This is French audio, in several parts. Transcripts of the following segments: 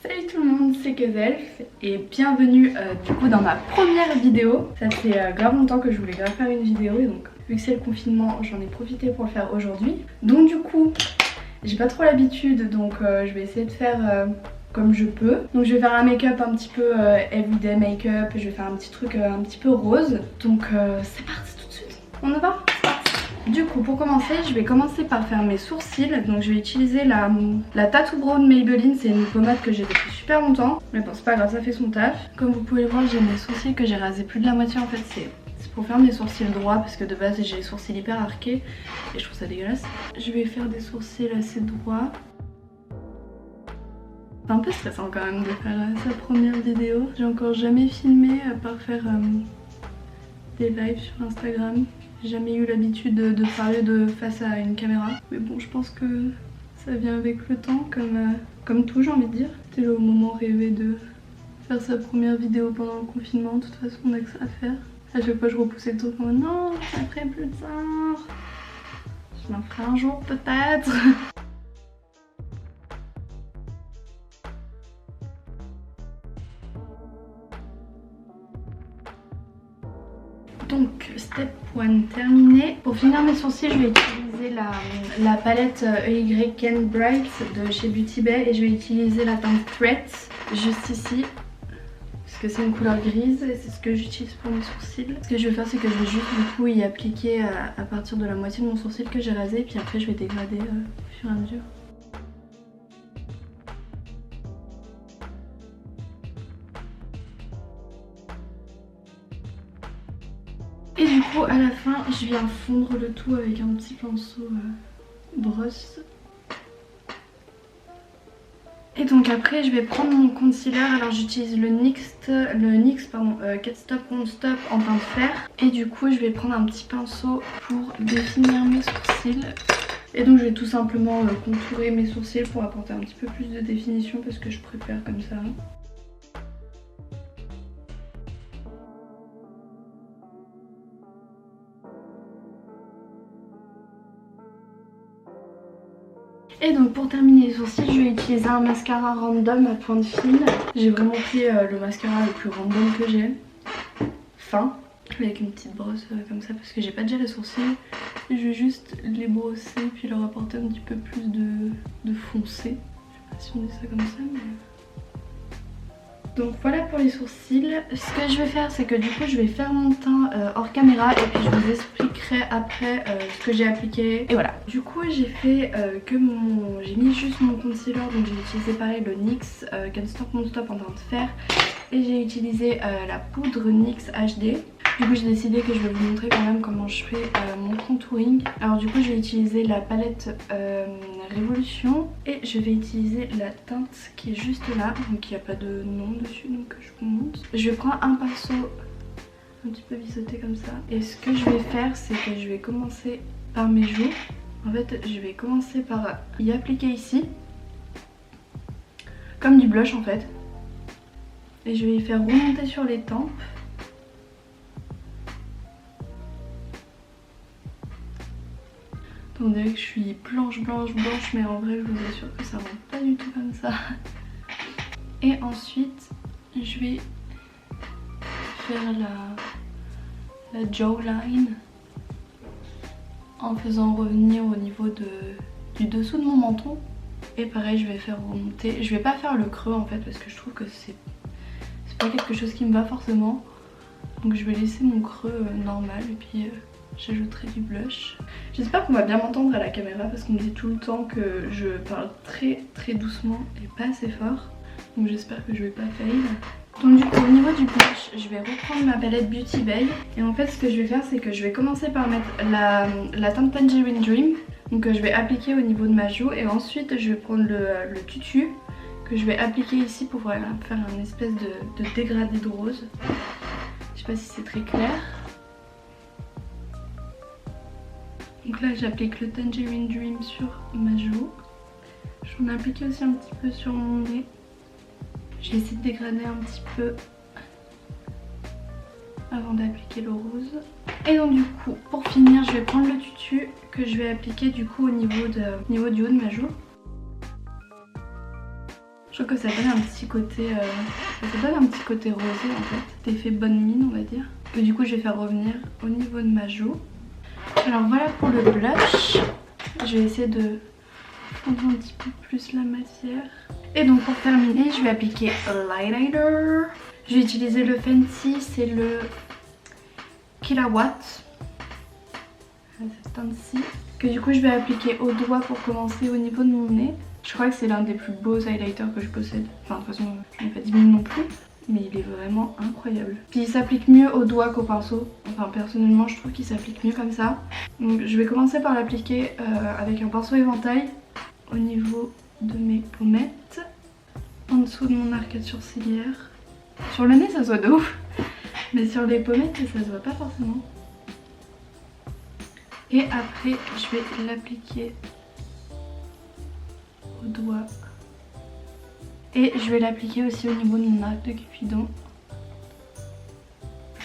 Salut tout le monde, c'est Kezelf et bienvenue du coup dans ma première vidéo. Ça fait grave longtemps que je voulais grave faire une vidéo et donc vu que c'est le confinement j'en ai profité pour le faire aujourd'hui. Donc du coup j'ai pas trop l'habitude donc je vais essayer de faire comme je peux. Donc je vais faire un make-up un petit peu everyday make-up, je vais faire un petit truc un petit peu rose. Donc c'est parti tout de suite, on y va? Du coup pour commencer je vais commencer par faire mes sourcils. Donc je vais utiliser la Tattoo Brow de Maybelline. C'est une pommade que j'ai depuis super longtemps. Mais bon c'est pas grave, ça fait son taf. Comme vous pouvez le voir j'ai mes sourcils que j'ai rasé plus de la moitié en fait. C'est pour faire mes sourcils droits parce que de base j'ai les sourcils hyper arqués et je trouve ça dégueulasse. Je vais faire des sourcils assez droits. C'est un peu stressant quand même de faire sa première vidéo. J'ai encore jamais filmé à part faire des lives sur Instagram. J'ai jamais eu l'habitude de parler face à une caméra. Mais bon, je pense que ça vient avec le temps, comme tout j'ai envie de dire. C'était le moment rêvé de faire sa première vidéo pendant le confinement. De toute façon, on a que ça à faire. À chaque fois, je repoussais le truc en mode non, je ne ferai plus tard. Je m'en ferai un jour peut-être. Donc step 1 terminé. Pour finir mes sourcils je vais utiliser la palette EY Ken Bright de chez Beauty Bay et je vais utiliser la teinte Threat juste ici parce que c'est une couleur grise et c'est ce que j'utilise pour mes sourcils. Ce que je vais faire c'est que je vais juste du coup y appliquer à partir de la moitié de mon sourcil que j'ai rasé et puis après je vais dégrader au fur et à mesure. Et du coup à la fin je viens fondre le tout avec un petit pinceau brosse. Et donc après je vais prendre mon concealer. Alors j'utilise le NYX Cat Stop Won't Stop en teinte fer. Et du coup je vais prendre un petit pinceau pour définir mes sourcils. Et donc je vais tout simplement contourer mes sourcils pour apporter un petit peu plus de définition parce que je préfère comme ça. Et donc pour terminer les sourcils, je vais utiliser un mascara random à pointe fine. J'ai vraiment pris le mascara le plus random que j'ai. Fin. Avec une petite brosse comme ça parce que j'ai pas déjà les sourcils. Je vais juste les brosser puis leur apporter un petit peu plus de foncé. Je sais pas si on dit ça comme ça mais... Donc voilà pour les sourcils. Ce que je vais faire c'est que du coup je vais faire mon teint hors caméra et puis je vous expliquerai après ce que j'ai appliqué. Et voilà. Du coup j'ai fait j'ai mis juste mon concealer, donc j'ai utilisé pareil le NYX Can't Stop Won't Stop en teinte fer. Et j'ai utilisé la poudre NYX HD. Du coup j'ai décidé que je vais vous montrer quand même comment je fais mon contouring. Alors du coup je vais utiliser la palette Révolution et je vais utiliser la teinte qui est juste là. Donc il n'y a pas de nom dessus donc je vous montre. Je vais prendre un pinceau un petit peu biseauté comme ça. Et ce que je vais faire c'est que je vais commencer par mes joues. En fait je vais commencer par y appliquer ici. Comme du blush en fait. Et je vais y faire remonter sur les tempes. On dirait que je suis blanche mais en vrai je vous assure que ça rend pas du tout comme ça. Et ensuite je vais faire la jawline en faisant revenir au niveau du dessous de mon menton. Et pareil je vais faire remonter. Je vais pas faire le creux en fait parce que je trouve que c'est pas quelque chose qui me va forcément. Donc je vais laisser mon creux normal et puis j'ajouterai du blush. J'espère qu'on va bien m'entendre à la caméra parce qu'on me dit tout le temps que je parle très doucement et pas assez fort. Donc j'espère que je vais pas fail. Donc du coup au niveau du blush, je vais reprendre ma palette Beauty Bay. Et en fait ce que je vais faire c'est que je vais commencer par mettre la teinte Tangerine Dream. Donc je vais appliquer au niveau de ma joue et ensuite je vais prendre le tutu que je vais appliquer ici pour faire un espèce de dégradé de rose. Je sais pas si c'est très clair. Donc là j'applique le Tangerine Dream sur ma joue. J'en ai appliqué aussi un petit peu sur mon nez. J'ai essayé de dégrader un petit peu avant d'appliquer le rose. Et donc du coup pour finir je vais prendre le tutu que je vais appliquer du coup au niveau du haut de ma joue. Je trouve que ça donne un petit côté, rosé en fait, d'effet bonne mine on va dire. Que du coup je vais faire revenir au niveau de ma joue. Alors voilà pour le blush. Je vais essayer de fondre un petit peu plus la matière. Et donc pour terminer, je vais appliquer l'eyeliner. Je vais utiliser le Fenty, c'est le Killawatt. Cette teinte-ci. Que du coup je vais appliquer au doigt pour commencer au niveau de mon nez. Je crois que c'est l'un des plus beaux highlighters que je possède. Enfin de toute façon je n'ai pas dit non plus. Mais il est vraiment incroyable. Puis il s'applique mieux au doigt qu'au pinceau. Enfin personnellement je trouve qu'il s'applique mieux comme ça. Donc je vais commencer par l'appliquer avec un pinceau éventail au niveau de mes pommettes. En dessous de mon arcade sourcilière. Sur le nez ça se voit de ouf. Mais sur les pommettes ça se voit pas forcément. Et après je vais l'appliquer au doigt. Et je vais l'appliquer aussi au niveau de mon arc de Cupidon.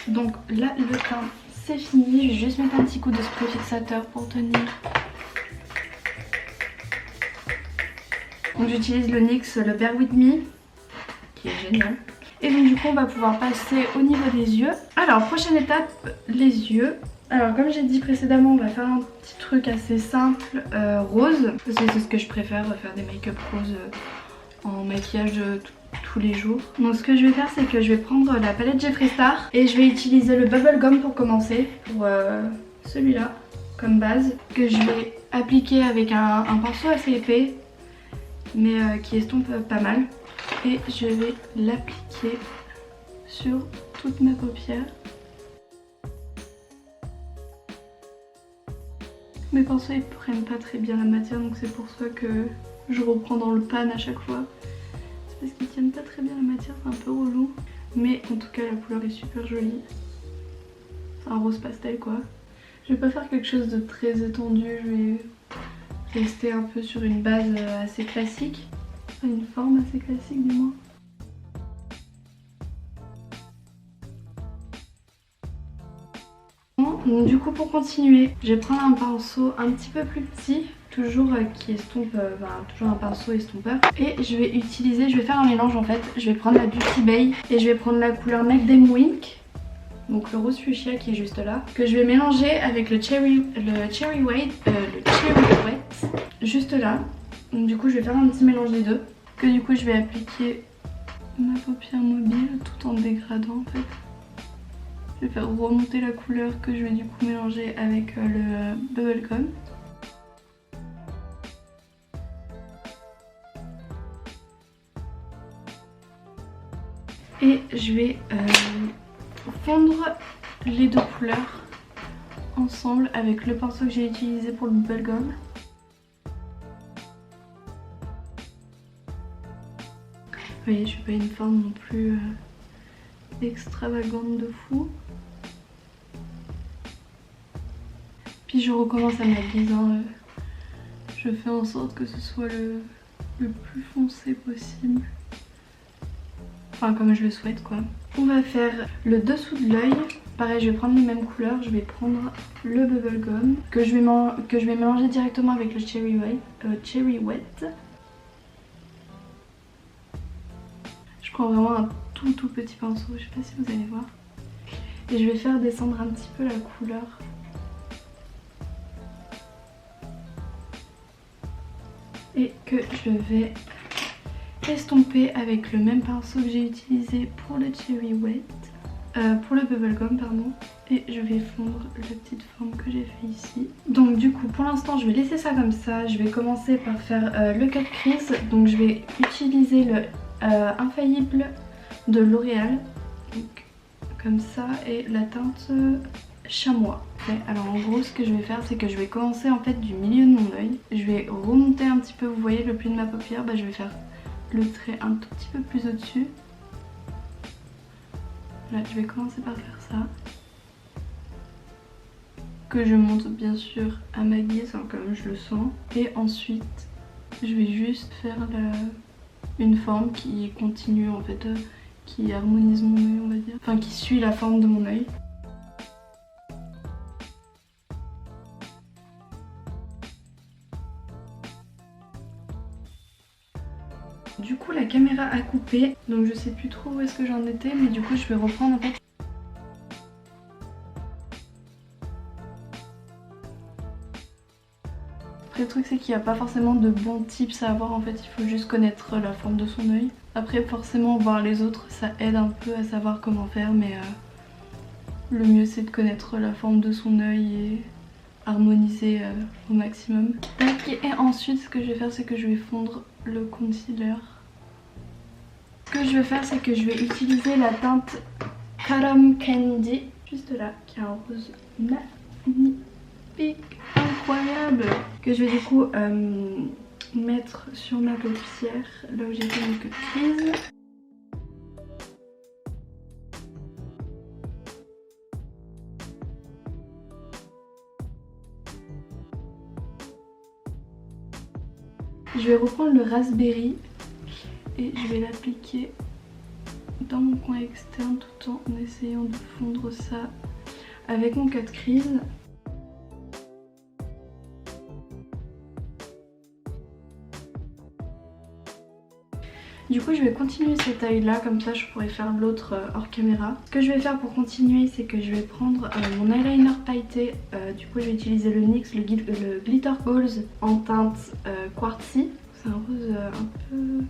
Donc là le teint c'est fini. Je vais juste mettre un petit coup de spray fixateur pour tenir. Donc j'utilise le NYX, le Bear With Me, qui est génial. Et donc du coup on va pouvoir passer au niveau des yeux. Alors prochaine étape, les yeux. Alors comme j'ai dit précédemment, on va faire un petit truc assez simple, rose. Parce que c'est ce que je préfère, faire des make-up roses en maquillage tous les jours. Donc ce que je vais faire, c'est que je vais prendre la palette Jeffree Star. Et je vais utiliser le Bubblegum pour commencer, pour celui-là, comme base. Que je vais appliquer avec un pinceau assez épais, mais qui estompe pas mal. Et je vais l'appliquer sur toute ma paupière. Mes pinceaux ils prennent pas très bien la matière, donc c'est pour ça que je reprends dans le pan à chaque fois. C'est parce qu'ils tiennent pas très bien la matière, c'est un peu relou. Mais en tout cas la couleur est super jolie. C'est un rose pastel quoi. Je vais pas faire quelque chose de très étendu, je vais rester un peu sur une base assez classique. Une forme assez classique du moins. Donc, du coup pour continuer, je vais prendre un pinceau un petit peu plus petit, toujours qui estompe, toujours un pinceau estompeur. Et je vais faire un mélange en fait. Je vais prendre la Beauty Bay et je vais prendre la couleur Make Them Wink. Donc le rose fuchsia qui est juste là. Que je vais mélanger avec le Cherry Wet, juste là. Donc du coup je vais faire un petit mélange des deux. Que du coup je vais appliquer ma paupière mobile tout en dégradant en fait. Je vais faire remonter la couleur que je vais du coup mélanger avec le Bubblegum. Et je vais fondre les deux couleurs ensemble avec le pinceau que j'ai utilisé pour le Bubblegum. Vous voyez, je suis pas une forme non plus extravagante de fou. Puis je recommence à m'habiller. Je fais en sorte que ce soit le plus foncé possible. Enfin comme je le souhaite quoi. On va faire le dessous de l'œil. Pareil, je vais prendre les mêmes couleurs. Je vais prendre le Bubblegum que je vais mélanger directement avec le Cherry Wet. Je prends vraiment un tout petit pinceau, je sais pas si vous allez voir. Et je vais faire descendre un petit peu la couleur. Et que je vais estomper avec le même pinceau que j'ai utilisé pour le Cherry Wet. Pour le Bubblegum pardon. Et je vais fondre la petite forme que j'ai fait ici. Donc du coup pour l'instant je vais laisser ça comme ça. Je vais commencer par faire le cut crease. Donc je vais utiliser le Infaillible de L'Oréal, donc comme ça, et la teinte chamois. Okay, alors en gros ce que je vais faire, c'est que je vais commencer en fait du milieu de mon œil. Je vais remonter un petit peu, vous voyez le pli de ma paupière, je vais faire le trait un tout petit peu plus au-dessus. Là je vais commencer par faire ça. Que je monte bien sûr à ma guise, hein, comme je le sens. Et ensuite je vais juste faire une forme qui continue en fait, qui harmonise mon œil on va dire. Enfin qui suit la forme de mon œil. Du coup la caméra a coupé, donc je sais plus trop où est-ce que j'en étais, mais du coup je vais reprendre en fait. Après le truc c'est qu'il n'y a pas forcément de bons tips à avoir en fait, il faut juste connaître la forme de son œil. Après forcément voir les autres ça aide un peu à savoir comment faire, mais le mieux c'est de connaître la forme de son œil et harmoniser au maximum. Et ensuite ce que je vais faire c'est que je vais fondre le concealer. Ce que je vais faire c'est que je vais utiliser la teinte Karam Candy, juste là, qui a un rose magnifique, incroyable, que je vais du coup mettre sur ma paupière, là où j'ai fait une queue de crise. Je vais reprendre le raspberry et je vais l'appliquer dans mon coin externe tout en essayant de fondre ça avec mon cut crease. Du coup je vais continuer cet œil là, comme ça je pourrais faire l'autre hors caméra. Ce que je vais faire pour continuer c'est que je vais prendre mon eyeliner pailleté. Du coup je vais utiliser le NYX, le Glitter Goals en teinte Quartzy. C'est un rose un peu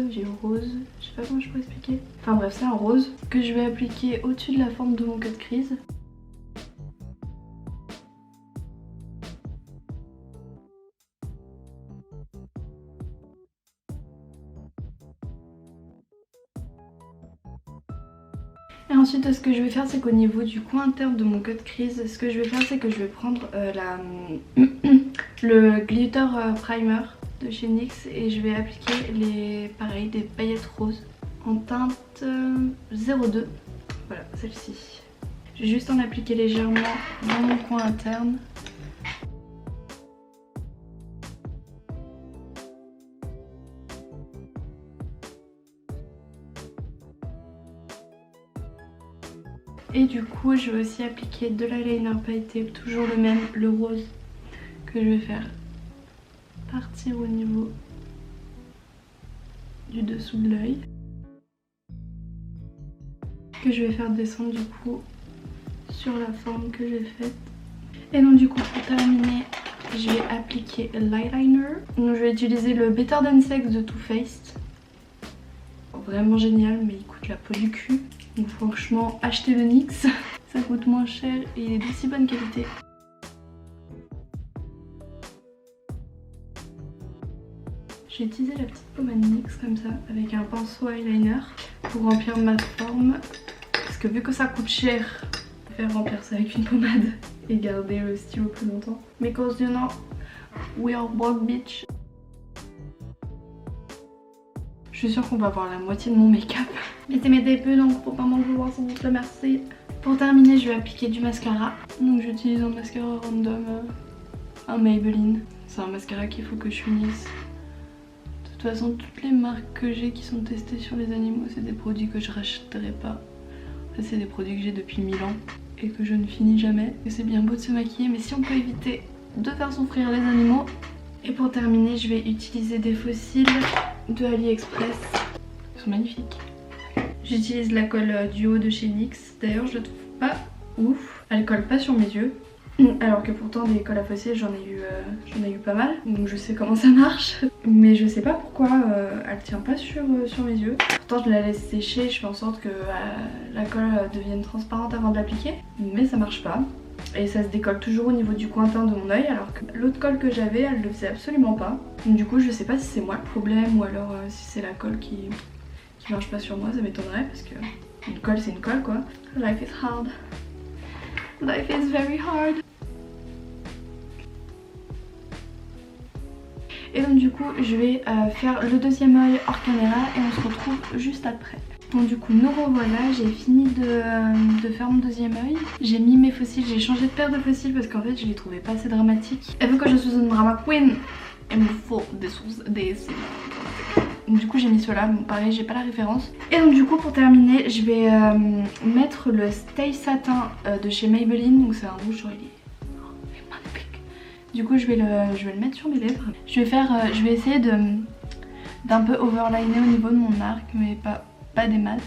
vieux rose, je sais pas comment je pourrais expliquer. Enfin bref c'est un rose que je vais appliquer au-dessus de la forme de mon cut crease. Et ensuite ce que je vais faire c'est qu'au niveau du coin interne de mon cut crease, ce que je vais faire c'est que je vais prendre le glitter primer de chez NYX et je vais appliquer pareil, des paillettes roses en teinte 02. Voilà, celle-ci. Je vais juste en appliquer légèrement dans mon coin interne. Et du coup je vais aussi appliquer de l'eyeliner pailleté, toujours le même, le rose, que je vais faire partir au niveau du dessous de l'œil, que je vais faire descendre du coup sur la forme que j'ai faite. Et donc du coup pour terminer je vais appliquer l'eyeliner. Donc je vais utiliser le Better Than Sex de Too Faced. Vraiment génial, mais il coûte la peau du cul. Donc franchement achetez le NYX, ça coûte moins cher et il est d'aussi bonne qualité. J'ai utilisé la petite pommade NYX comme ça avec un pinceau eyeliner pour remplir ma forme. Parce que vu que ça coûte cher, je préfère remplir ça avec une pommade et garder le stylo plus longtemps. Because you know, we are broke bitch. Je suis sûre qu'on va voir la moitié de mon make-up. Laissez-moi des peu, donc faut pas m'en vouloir sans doute, le merci. Pour terminer, je vais appliquer du mascara. Donc j'utilise un mascara random, un Maybelline. C'est un mascara qu'il faut que je finisse. De toute façon, toutes les marques que j'ai qui sont testées sur les animaux, c'est des produits que je rachèterai pas. En fait, c'est des produits que j'ai depuis 1000 ans et que je ne finis jamais. Et c'est bien beau de se maquiller, mais si on peut éviter de faire souffrir les animaux. Et pour terminer, je vais utiliser des fossiles de AliExpress. Ils sont magnifiques. J'utilise la colle duo de chez NYX. D'ailleurs, je la trouve pas ouf. Elle colle pas sur mes yeux. Alors que pourtant des colles à fossiles j'en ai eu pas mal, donc je sais comment ça marche. Mais je sais pas pourquoi elle tient pas sur mes yeux. Pourtant je la laisse sécher, je fais en sorte que la colle devienne transparente avant de l'appliquer. Mais ça marche pas. Et ça se décolle toujours au niveau du coin interne de mon œil, alors que l'autre colle que j'avais elle le faisait absolument pas. Donc du coup je sais pas si c'est moi le problème ou alors si c'est la colle qui marche pas sur moi, ça m'étonnerait parce que une colle c'est une colle quoi. Life is hard. Life is very hard. Et donc du coup je vais faire le deuxième œil hors caméra et on se retrouve juste après. Donc du coup nous revoilà, j'ai fini de faire mon deuxième œil. J'ai mis mes fossiles, j'ai changé de paire de fossiles parce qu'en fait je les trouvais pas assez dramatiques. Et vu que je suis une drama queen, il me faut des sources, des signes dramatiques. Donc du coup j'ai mis ceux-là, bon pareil j'ai pas la référence. Et donc du coup pour terminer je vais mettre le Stay Satin de chez Maybelline. Donc c'est un rouge, genre il est magnifique. Du coup je vais le mettre sur mes lèvres. Je vais essayer d'un peu overliner au niveau de mon arc, mais pas des masses.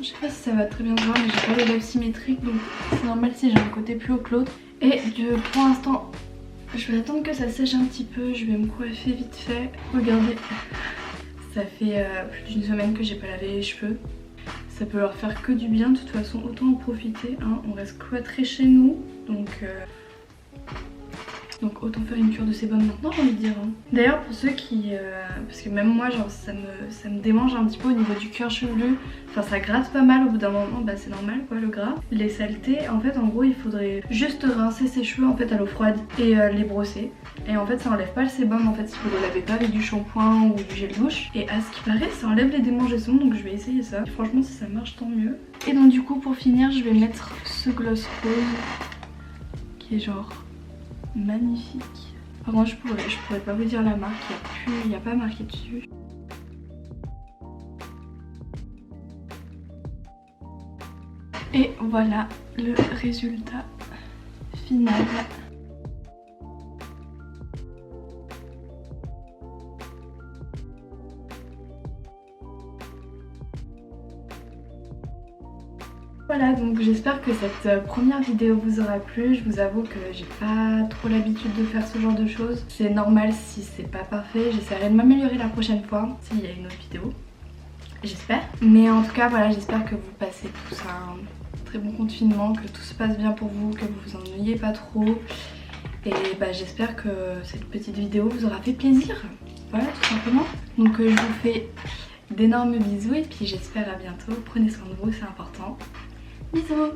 Je sais pas si ça va très bien se voir, mais j'ai pas les lèvres symétriques, donc c'est normal si j'ai un côté plus haut que l'autre. Et pour l'instant, je vais attendre que ça sèche un petit peu, je vais me coiffer vite fait. Regardez, ça fait plus d'une semaine que j'ai pas lavé les cheveux. Ça peut leur faire que du bien, de toute façon autant en profiter, hein. On reste cloîtrés chez nous, donc autant faire une cure de sébum maintenant, j'ai envie de dire. Hein. D'ailleurs pour ceux qui... parce que même moi genre ça me démange un petit peu au niveau du cuir chevelu. Enfin ça gratte pas mal au bout d'un moment, bah c'est normal quoi le gras. Les saletés, en fait en gros il faudrait juste rincer ses cheveux en fait à l'eau froide et les brosser. Et en fait ça enlève pas le sébum en fait si vous le lavez pas avec du shampoing ou du gel douche. Et à ce qui paraît ça enlève les démangeaisons, donc je vais essayer ça. Et franchement si ça marche tant mieux. Et donc du coup pour finir je vais mettre ce gloss rose qui est genre... magnifique. Par contre je pourrais pas vous dire la marque, il n'y a pas marqué dessus. Et voilà le résultat final. Voilà, donc j'espère que cette première vidéo vous aura plu. Je vous avoue que j'ai pas trop l'habitude de faire ce genre de choses. C'est normal si c'est pas parfait. J'essaierai de m'améliorer la prochaine fois s'il y a une autre vidéo. J'espère. Mais en tout cas voilà, j'espère que vous passez tous un très bon confinement, que tout se passe bien pour vous, que vous vous ennuyez pas trop. Et bah j'espère que cette petite vidéo vous aura fait plaisir. Voilà tout simplement. Donc je vous fais d'énormes bisous et puis j'espère à bientôt. Prenez soin de vous, c'est important. Bisous!